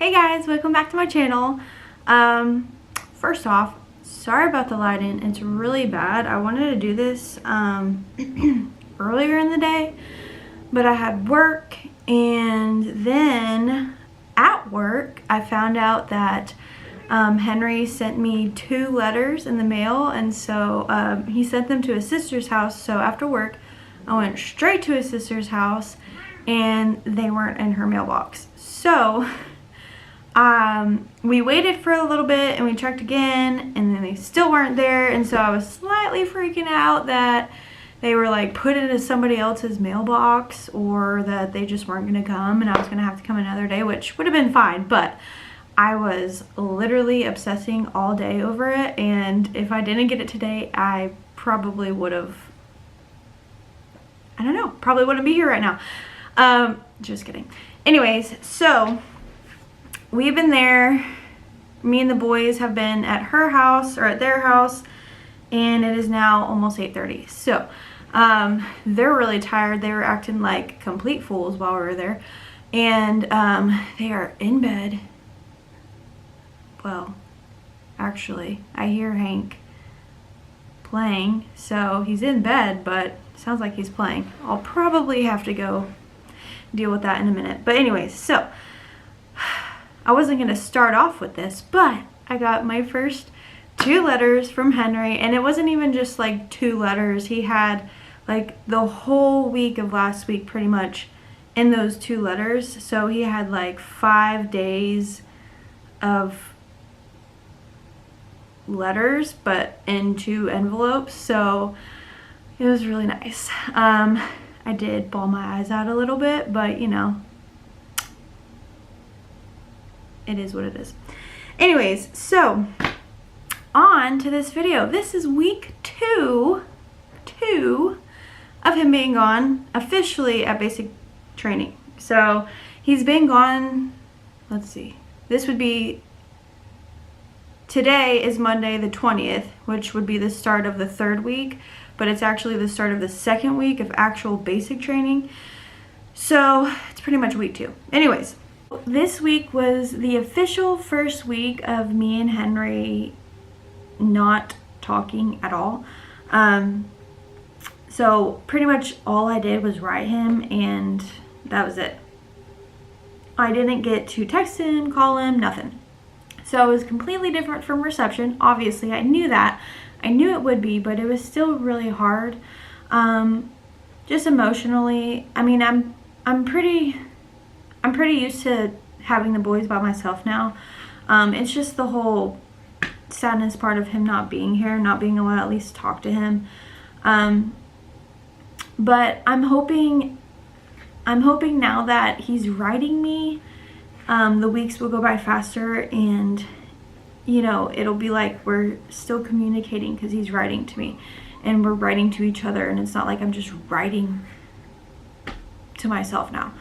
Hey guys, welcome back to my channel. First off, sorry about the lighting. It's really bad. I wanted to do this earlier in the day, but I had work, and then at work I found out that Henry sent me 2 letters in the mail, and so he sent them to his sister's house. So after work I went straight to his sister's house and they weren't in her mailbox. So we waited for a little bit and we checked again, and then they still weren't there, and so I was slightly freaking out that they were like put into somebody else's mailbox, or that they just weren't gonna come and I was gonna have to come another day, which would have been fine, but I was literally obsessing all day over it, and if I didn't get it today, I probably would have, I don't know, probably wouldn't be here right now. Just kidding. Anyways, so we've been there. Me and the boys have been at her house, or at their house, and it is now almost 8:30. So they're really tired. They were acting like complete fools while we were there, and they are in bed. Well, actually, I hear Hank playing, so he's in bed, but sounds like he's playing. I'll probably have to go deal with that in a minute. But anyways, so I wasn't going to start off with this, but I got my first 2 letters from Henry, and it wasn't even just like 2 letters. He had like the whole week of last week pretty much in those 2 letters. So he had like 5 days of letters, but in 2 envelopes. So it was really nice. I did bawl my eyes out a little bit, but you know, it is what it is. Anyways, so on to this video. This is week 2 of him being gone officially at basic training. So he's been gone, let's see, this would be, today is Monday the 20th, which would be the start of the 3rd week, but it's actually the start of the 2nd week of actual basic training. So it's pretty much week 2. Anyways, this week was the official first week of me and Henry not talking at all. So pretty much all I did was write him, and that was it. I didn't get to text him, call him, nothing. So it was completely different from reception. Obviously, I knew that. I knew it would be, but it was still really hard. Just emotionally. I mean, I'm pretty used to having the boys by myself now. It's just the whole sadness part of him not being here, not being able to at least talk to him. But I'm hoping now that he's writing me, the weeks will go by faster, and you know, it'll be like we're still communicating because he's writing to me and we're writing to each other, and it's not like I'm just writing to myself now.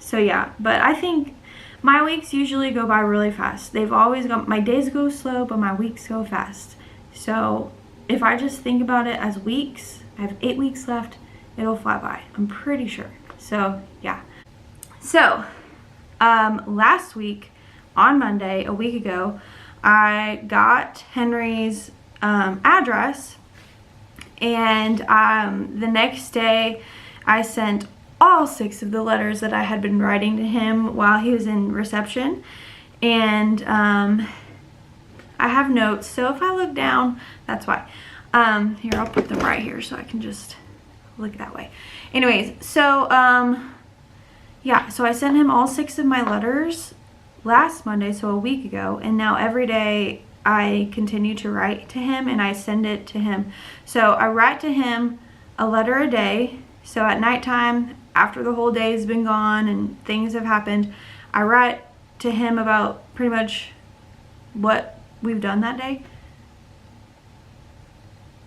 So yeah, but I think my weeks usually go by really fast. They've always gone, my days go slow, but my weeks go fast. So if I just think about it as weeks, I have 8 weeks left, it'll fly by, I'm pretty sure. So yeah. So last week on Monday, a week ago, I got Henry's address, and the next day I sent all 6 of the letters that I had been writing to him while he was in reception. And I have notes, so if I look down, that's why. Here, I'll put them right here so I can just look that way. Anyways, so yeah, so I sent him all 6 of my letters last Monday, so a week ago, and now every day I continue to write to him and I send it to him. So I write to him a letter a day. So at nighttime, after the whole day has been gone and things have happened, I write to him about pretty much what we've done that day.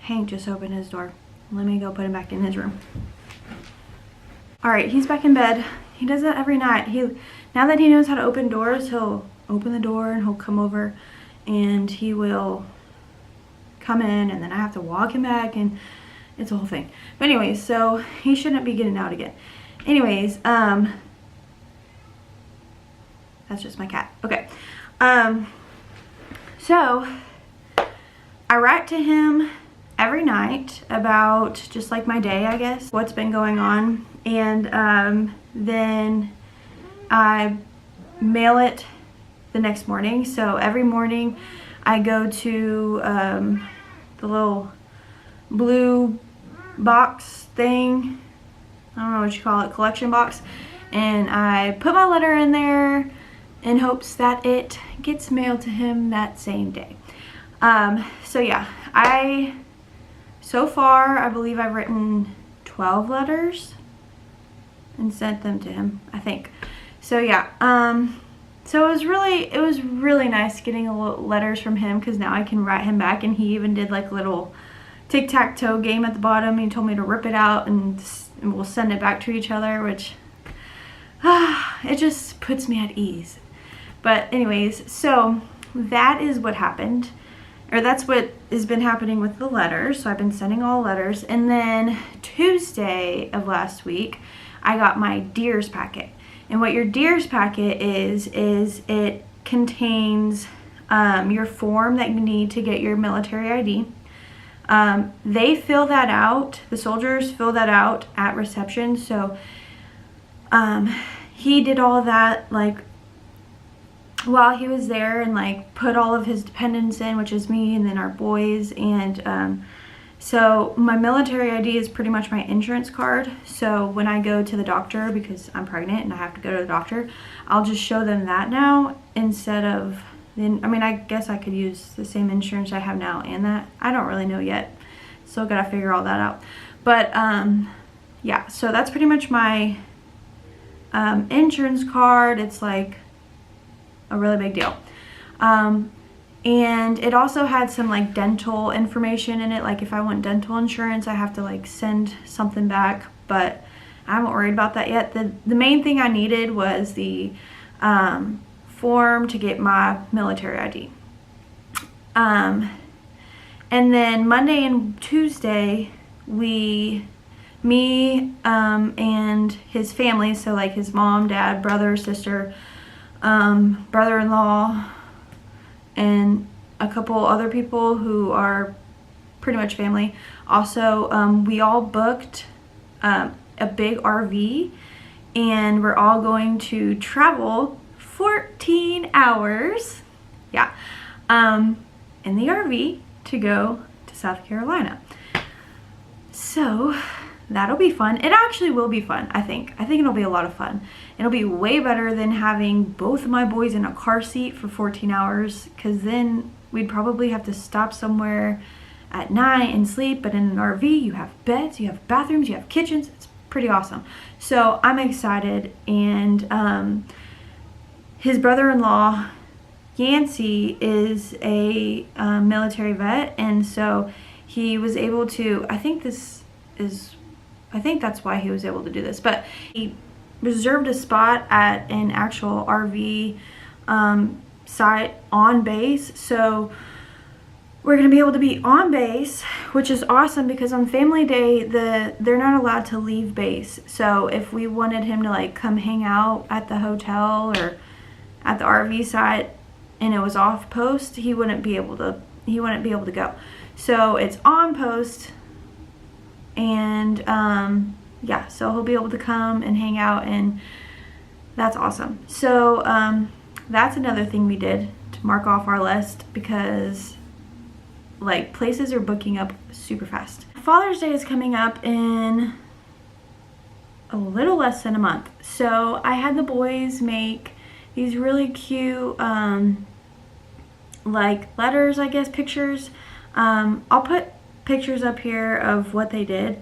Hank just opened his door. Let me go put him back in his room. Alright, he's back in bed. He does that every night. Now that he knows how to open doors, he'll open the door and he'll come over and he will come in, and then I have to walk him back, and it's a whole thing. But anyways, so he shouldn't be getting out again. Anyways, That's just my cat. Okay. So I write to him every night about just like my day, I guess, what's been going on. And then I mail it the next morning. So every morning I go to the little blue box thing, I don't know what you call it, collection box, and I put my letter in there in hopes that it gets mailed to him that same day. So yeah, so far I believe I've written 12 letters and sent them to him, I think. So yeah, so it was really nice getting letters from him, because now I can write him back, and he even did like a little tic-tac-toe game at the bottom. He told me to rip it out and we'll send it back to each other, which it just puts me at ease. But anyways, so that is what happened, or that's what has been happening with the letters. So I've been sending all letters, and then Tuesday of last week I got my Dears packet. And what your Dears packet is it contains your form that you need to get your military ID. They fill that out, the soldiers fill that out at reception. So he did all that like while he was there, and like put all of his dependents in, which is me and then our boys. And so my military ID is pretty much my insurance card. So when I go to the doctor, because I'm pregnant and I have to go to the doctor, I'll just show them that now instead of, then, I mean, I guess I could use the same insurance I have now and that. I don't really know yet. Still gotta figure all that out. But yeah, so that's pretty much my insurance card. It's like a really big deal. And it also had some like dental information in it. Like if I want dental insurance, I have to like send something back, but I haven't worried about that yet. The main thing I needed was the form to get my military ID. And then Monday and Tuesday, me and his family, so like his mom, dad, brother, sister, brother-in-law, and a couple other people who are pretty much family. Also, we all booked a big RV, and we're all going to travel 14 hours, yeah, in the RV to go to South Carolina. So that'll be fun. It actually will be fun, I think. I think it'll be a lot of fun. It'll be way better than having both of my boys in a car seat for 14 hours, because then we'd probably have to stop somewhere at night and sleep. But in an RV, you have beds, you have bathrooms, you have kitchens. It's pretty awesome. So I'm excited. And his brother-in-law, Yancey, is a military vet, and so he was able to, I think that's why he was able to do this, but he reserved a spot at an actual RV site on base. So we're gonna be able to be on base, which is awesome, because on family day, they're not allowed to leave base. So if we wanted him to like come hang out at the hotel or at the RV site and it was off post, he wouldn't be able to go. So it's on post, and yeah, so he'll be able to come and hang out, and that's awesome. So that's another thing we did to mark off our list, because like places are booking up super fast. Father's Day is coming up in a little less than a month. So I had the boys make these really cute like letters, I guess, pictures. I'll put pictures up here of what they did.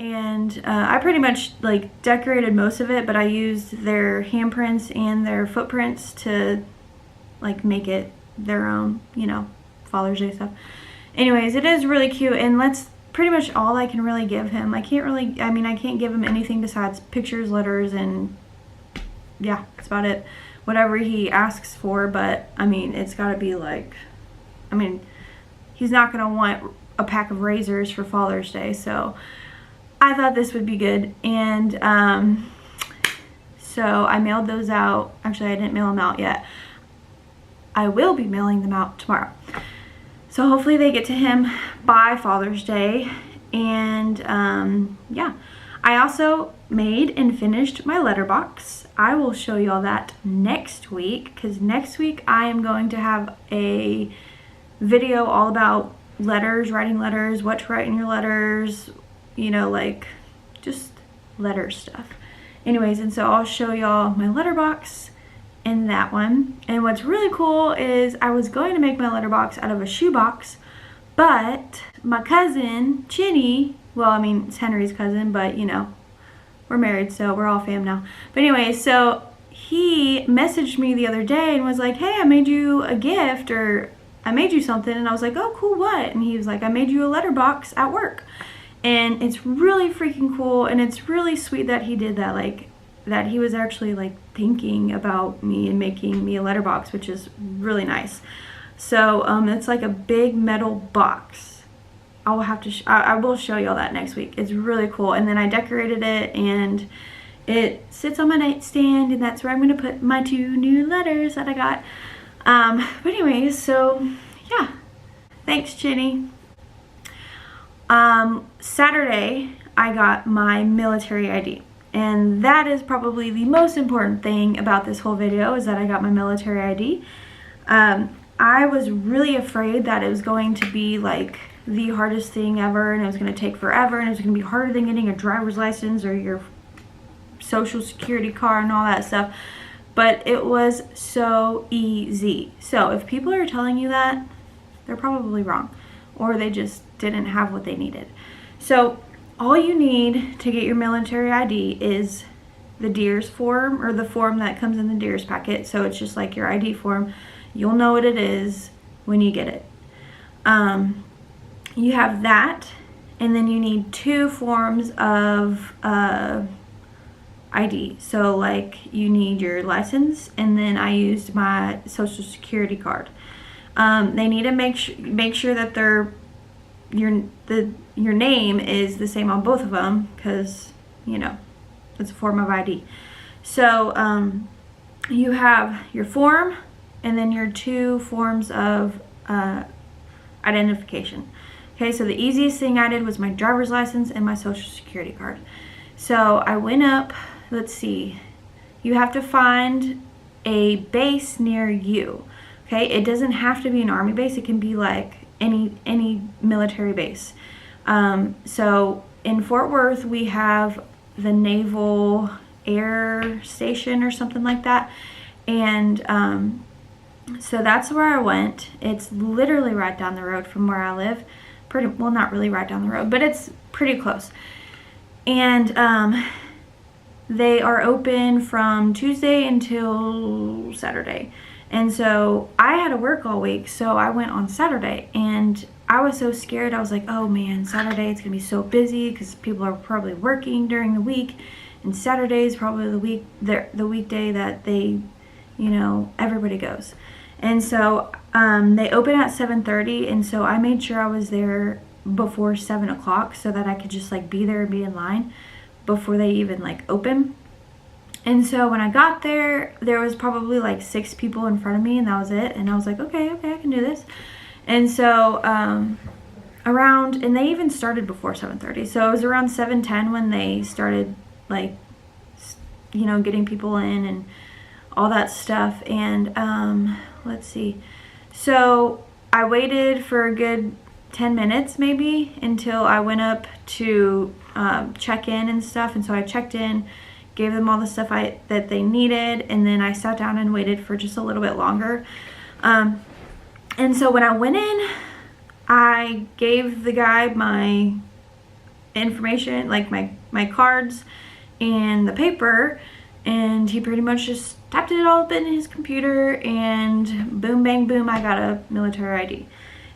And I pretty much like decorated most of it, but I used their handprints and their footprints to like make it their own, you know, Father's Day stuff. Anyways, it is really cute, and that's pretty much all I can really give him. I can't give him anything besides pictures, letters, and yeah, that's about it. Whatever he asks for, but I mean, it's gotta be like, I mean, he's not gonna want a pack of razors for Father's Day, so I thought this would be good. And so I mailed those out. Actually, I didn't mail them out yet. I will be mailing them out tomorrow. So hopefully they get to him by Father's Day. And yeah, I also made and finished my letterbox. I will show you all that next week, because next week I am going to have a video all about letters, writing letters, what to write in your letters, you know, like just letter stuff. Anyways, and so I'll show y'all my letterbox in that one. And what's really cool is I was going to make my letterbox out of a shoebox, but my cousin Chinny, well, I mean, it's Henry's cousin, but you know, we're married, so we're all fam now. But anyway, so he messaged me the other day and was like, hey, I made you a gift, or I made you something. And I was like, oh, cool, what? And he was like, I made you a letterbox at work. And it's really freaking cool, and it's really sweet that he did that, like, that he was actually like thinking about me and making me a letterbox, which is really nice. So it's like a big metal box. I will show you all that next week. It's really cool. And then I decorated it, and it sits on my nightstand, and that's where I'm going to put my 2 new letters that I got. But anyways, so yeah, thanks, Chinny. Saturday I got my military ID, and that is probably the most important thing about this whole video, is that I got my military ID. I was really afraid that it was going to be like the hardest thing ever, and it was going to take forever, and it was going to be harder than getting a driver's license or your social security card and all that stuff. But it was so easy. So if people are telling you that, they're probably wrong, or they just didn't have what they needed. So all you need to get your military ID is the Dears form, or the form that comes in the Dears packet. So it's just like your ID form. You'll know what it is when you get it. You have that, and then you need 2 forms of ID. So like you need your license, and then I used my social security card. They need to make sure that your name is the same on both of them, because you know it's a form of ID. So you have your form, and then your 2 forms of identification. Okay, so the easiest thing I did was my driver's license and my social security card. So I went up, let's see, you have to find a base near you. Okay, it doesn't have to be an army base, it can be like any military base. So in Fort Worth we have the Naval Air Station or something like that, and so that's where I went. It's literally right down the road from where I live. Well, not really right down the road, but it's pretty close. And they are open from Tuesday until Saturday. And so I had to work all week, so I went on Saturday, and I was so scared. I was like, oh man, Saturday it's gonna be so busy because people are probably working during the week, and Saturday is probably the weekday that they, you know, everybody goes. And so they open at 7:30, and so I made sure I was there before 7 o'clock so that I could just like be there and be in line before they even like open. And so when I got there, there was probably like 6 people in front of me, and that was it. And I was like, okay, I can do this. And so and they even started before 7:30. So it was around 7:10 when they started like, you know, getting people in and all that stuff. And let's see. So I waited for a good 10 minutes maybe until I went up to check in and stuff. And so I checked in, gave them all the stuff that they needed, and then I sat down and waited for just a little bit longer. And so when I went in, I gave the guy my information, like my cards and the paper, and he pretty much just tapped it all up in his computer, and boom bang boom, I got a military ID.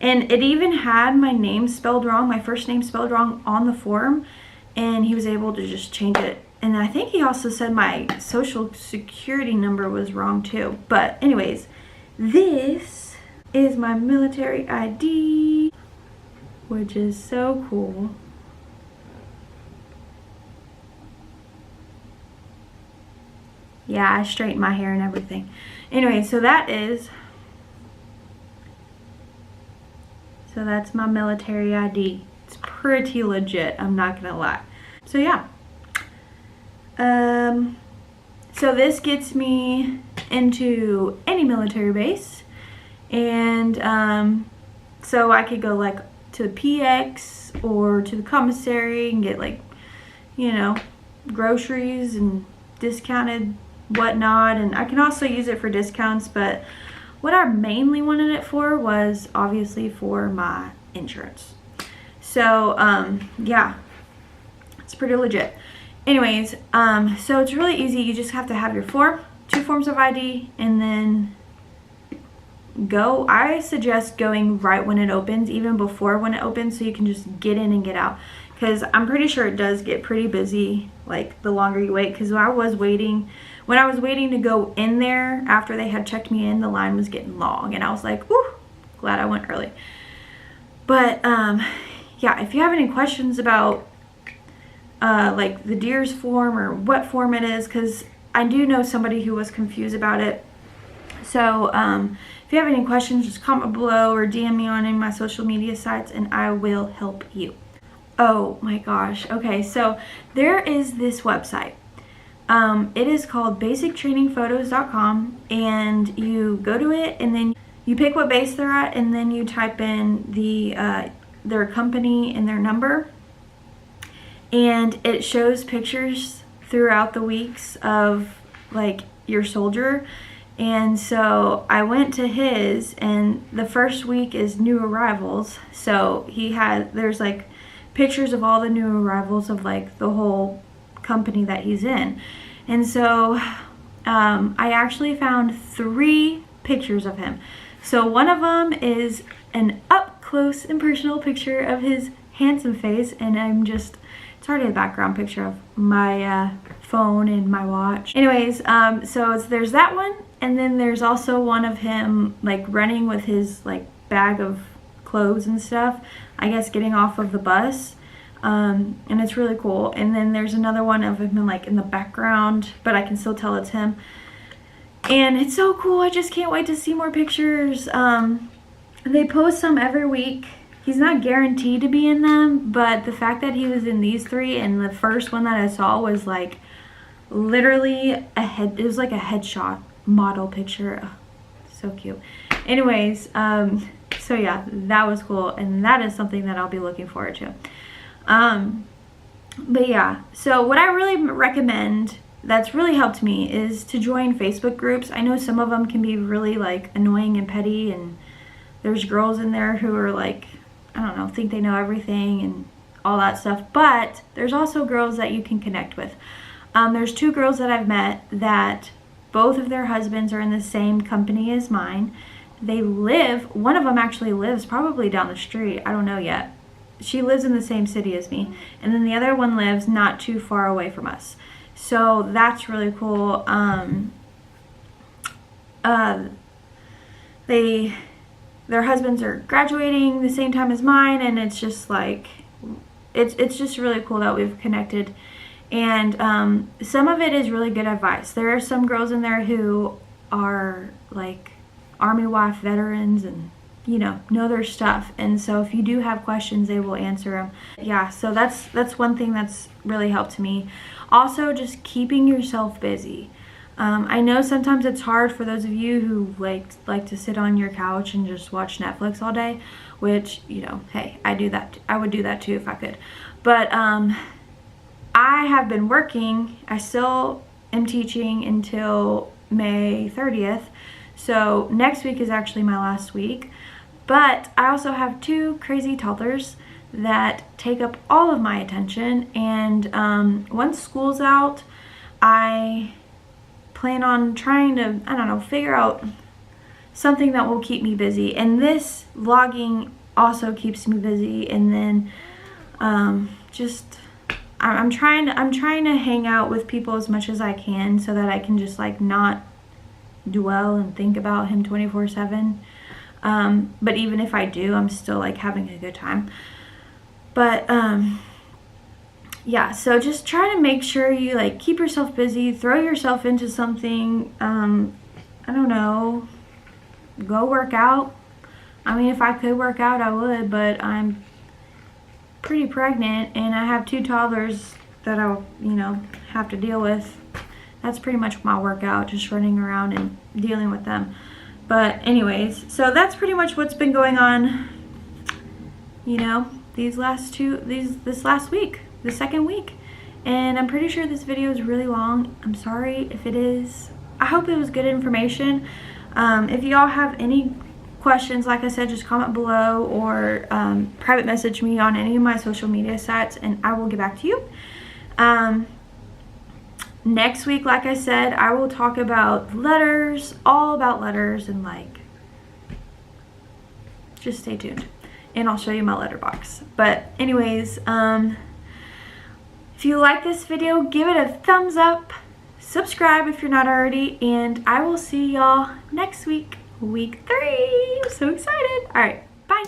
And it even had my name spelled wrong, my first name spelled wrong on the form, and he was able to just change it. And I think he also said my social security number was wrong too. But anyways, this is my military ID, which is so cool. Yeah, I straightened my hair and everything. Anyway, so that's my military ID. It's pretty legit, I'm not gonna lie. So yeah. So this gets me into any military base, and so I could go like to the PX or to the commissary and get, like, you know, groceries and discounted whatnot. And I can also use it for discounts, but what I mainly wanted it for was obviously for my insurance. So yeah, it's pretty legit. Anyways, so it's really easy. You just have to have your two forms of ID, and then go. I suggest going right when it opens, even before when it opens, so you can just get in and get out, because I'm pretty sure it does get pretty busy, like, the longer you wait. Because when I was waiting to go in there after they had checked me in, the line was getting long, and I was like, whew, glad I went early. But yeah, if you have any questions about like the Deers form or what form it is, because I do know somebody who was confused about it. So if you have any questions, just comment below or DM me on any of my social media sites, and I will help you. Oh my gosh. Okay, so there is this website. It is called basictrainingphotos.com, and you go to it, and then you pick what base they're at, and then you type in their company and their number, and it shows pictures throughout the weeks of, like, your soldier. And so I went to his, and the first week is new arrivals. So there's like pictures of all the new arrivals of, like, the whole company that he's in. And so I actually found 3 pictures of him. So one of them is an up close and personal picture of his handsome face, and it's already a background picture of my phone and my watch. Anyways, so there's that one, and then there's also one of him, like, running with his, like, bag of clothes and stuff, I guess getting off of the bus, and it's really cool. And then there's another one of him, like, in the background, but I can still tell it's him, and it's so cool. I just can't wait to see more pictures. They post some every week. He's not guaranteed to be in them, but the fact that he was in these 3, and the first one that I saw was, like, literally it was like a headshot model picture. Oh, so cute. Anyways, so yeah, that was cool, and that is something that I'll be looking forward to. But yeah, so what I really recommend that's really helped me is to join Facebook groups. I know some of them can be really, like, annoying and petty, and there's girls in there who are, like, I don't know, think they know everything and all that stuff, but there's also girls that you can connect with. There's 2 girls that I've met that both of their husbands are in the same company as mine. One of them actually lives probably down the street, I don't know yet. She lives in the same city as me, and then the other one lives not too far away from us. So that's really cool. Their husbands are graduating the same time as mine, and it's just like, it's just really cool that we've connected. And some of it is really good advice. There are some girls in there who are, like, Army wife veterans and, you know their stuff, and so if you do have questions, they will answer them. Yeah, so that's one thing that's really helped me. Also, just keeping yourself busy. I know sometimes it's hard for those of you who like to sit on your couch and just watch Netflix all day, which, hey, I do that. I would do that too if I could. But I have been working. I still am teaching until May 30th. So next week is actually my last week. But I also have 2 crazy toddlers that take up all of my attention. And once school's out, I plan on trying to, I don't know, figure out something that will keep me busy. And this vlogging also keeps me busy. And then I'm trying to hang out with people as much as I can so that I can just like not dwell and think about him 24/7. But even if I do, I'm still like having a good time. But yeah, so just try to make sure you like keep yourself busy, throw yourself into something. I don't know, go work out. I mean, if I could work out, I would, but I'm pretty pregnant and I have 2 toddlers that I'll, you know, have to deal with. That's pretty much my workout, just running around and dealing with them. But anyways, so that's pretty much what's been going on, you know, this last week, the second week. And I'm pretty sure this video is really long. I'm sorry if it is. I hope it was good information. If y'all have any questions, like I said, just comment below or private message me on any of my social media sites and I will get back to you. Next week, like I said, I will talk about letters, all about letters, and like, just stay tuned and I'll show you my letterbox. But anyways, if you like this video, give it a thumbs up, subscribe if you're not already, and I will see y'all next week, week 3. I'm so excited. All right, bye.